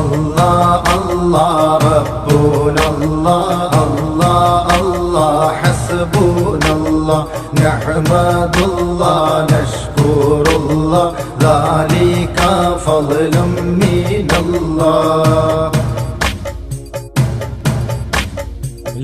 الله الله ربنا الله الله الله حسبنا الله نحمد الله نشكر الله ذلك فضل من الله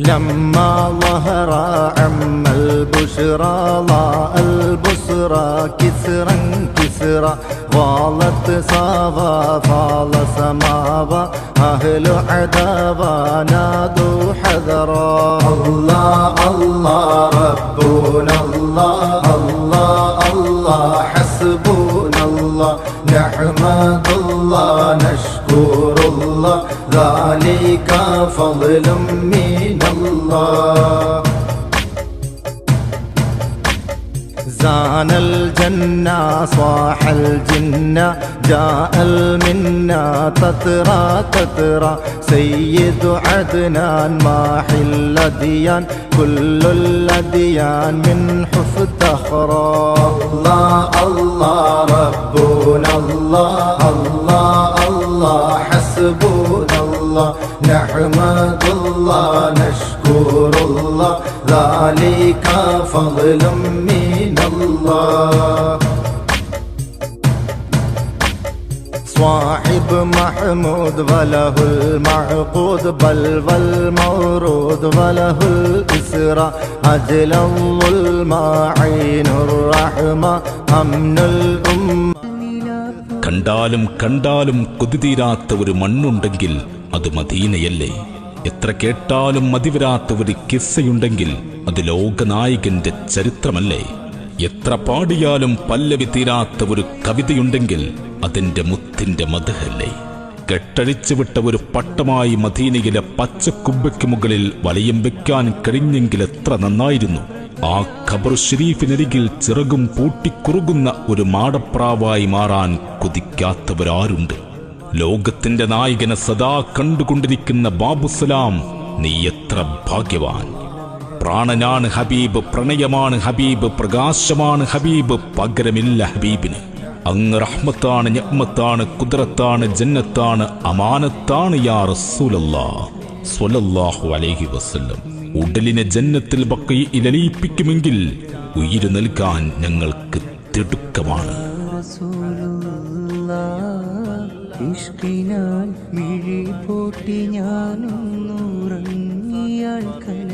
لما ظهر عم البشرى ضاء البصرى كسرا كسرا ضالت صابا فاض سماوا أهل عذابا نادوا حذرا الله الله ربنا الله الله الله حسبنا الله نحمد الله نشكر الله ذلك فضل من الله زان الجنة صاح الجنة جاء المنة تترى تترى سيد عدنان ماحي الأديان كل الأديان منه افتخرا الله الله ربنا الله الله الله حسبنا الله نحمد الله نشكر الله ذلك فضل من الله صاحب محمود وله المعقود بل والمورود وله الإسراء أجل الظلم عين الرحمة أمن الأمة കണ്ടാലും കണ്ടാലും കൊതിതീരാത്ത ഒരു മണ്ണുണ്ടെങ്കിൽ അത് മദീനയല്ലേ? എത്ര കേട്ടാലും മതിവരാത്ത ഒരു കിസ്സയുണ്ടെങ്കിൽ അത് ലോകനായകന്റെ ചരിത്രമല്ലേ? എത്ര പാടിയാലും പല്ലവി തീരാത്ത ഒരു കവിതയുണ്ടെങ്കിൽ അതിന്റെ മുത്തിന്റെ മദ്ഹല്ലേ? കെട്ടഴിച്ചുവിട്ട ഒരു പട്ടമായി മദീനയിലെ പച്ചക്കുബ്ബയ്ക്ക് മുകളിൽ വലയം വെക്കാൻ കഴിഞ്ഞെങ്കിൽ എത്ര നന്നായിരുന്നു. ആ ഖബർ ഷരീഫിനരികിൽ ചിറകും പൂട്ടിക്കുറുകുന്ന ഒരു മാടപ്രാവായി മാറാൻ കൊതിക്കാത്തവരാരുണ്ട്? ലോകത്തിന്റെ നായകനെ സദാ കണ്ടുകൊണ്ടിരിക്കുന്ന ബാബുസലാം, നീ എത്ര ഭാഗ്യവാൻ! പ്രാണനാണ് ഹബീബ്, പ്രണയമാണ് ഹബീബ്, പ്രകാശമാണ് ഹബീബ്, പകരമില്ല ഹബീബിന്. അങ്ങ് റഹ്മത്താണ്, നിഅ്മത്താണ്, ഖുദ്റത്താണ്, ജന്നത്താണ്, അമാനത്താണ് യാ റസൂലല്ലാഹ് സ്വല്ലല്ലാഹു അലൈഹി വസല്ലം. ഉടലിനെ ജന്നത്തിൽ ബഖീഇൽ അലിയിപ്പിക്കുമെങ്കിൽ ഉയിര് നൽകാൻ ഞങ്ങൾക്ക് തിടുക്കമാണ്. ഇഷ്കിനാൽ മിഴി പൂട്ടി ഞാനൊന്നുറങ്ങിയാൽ കന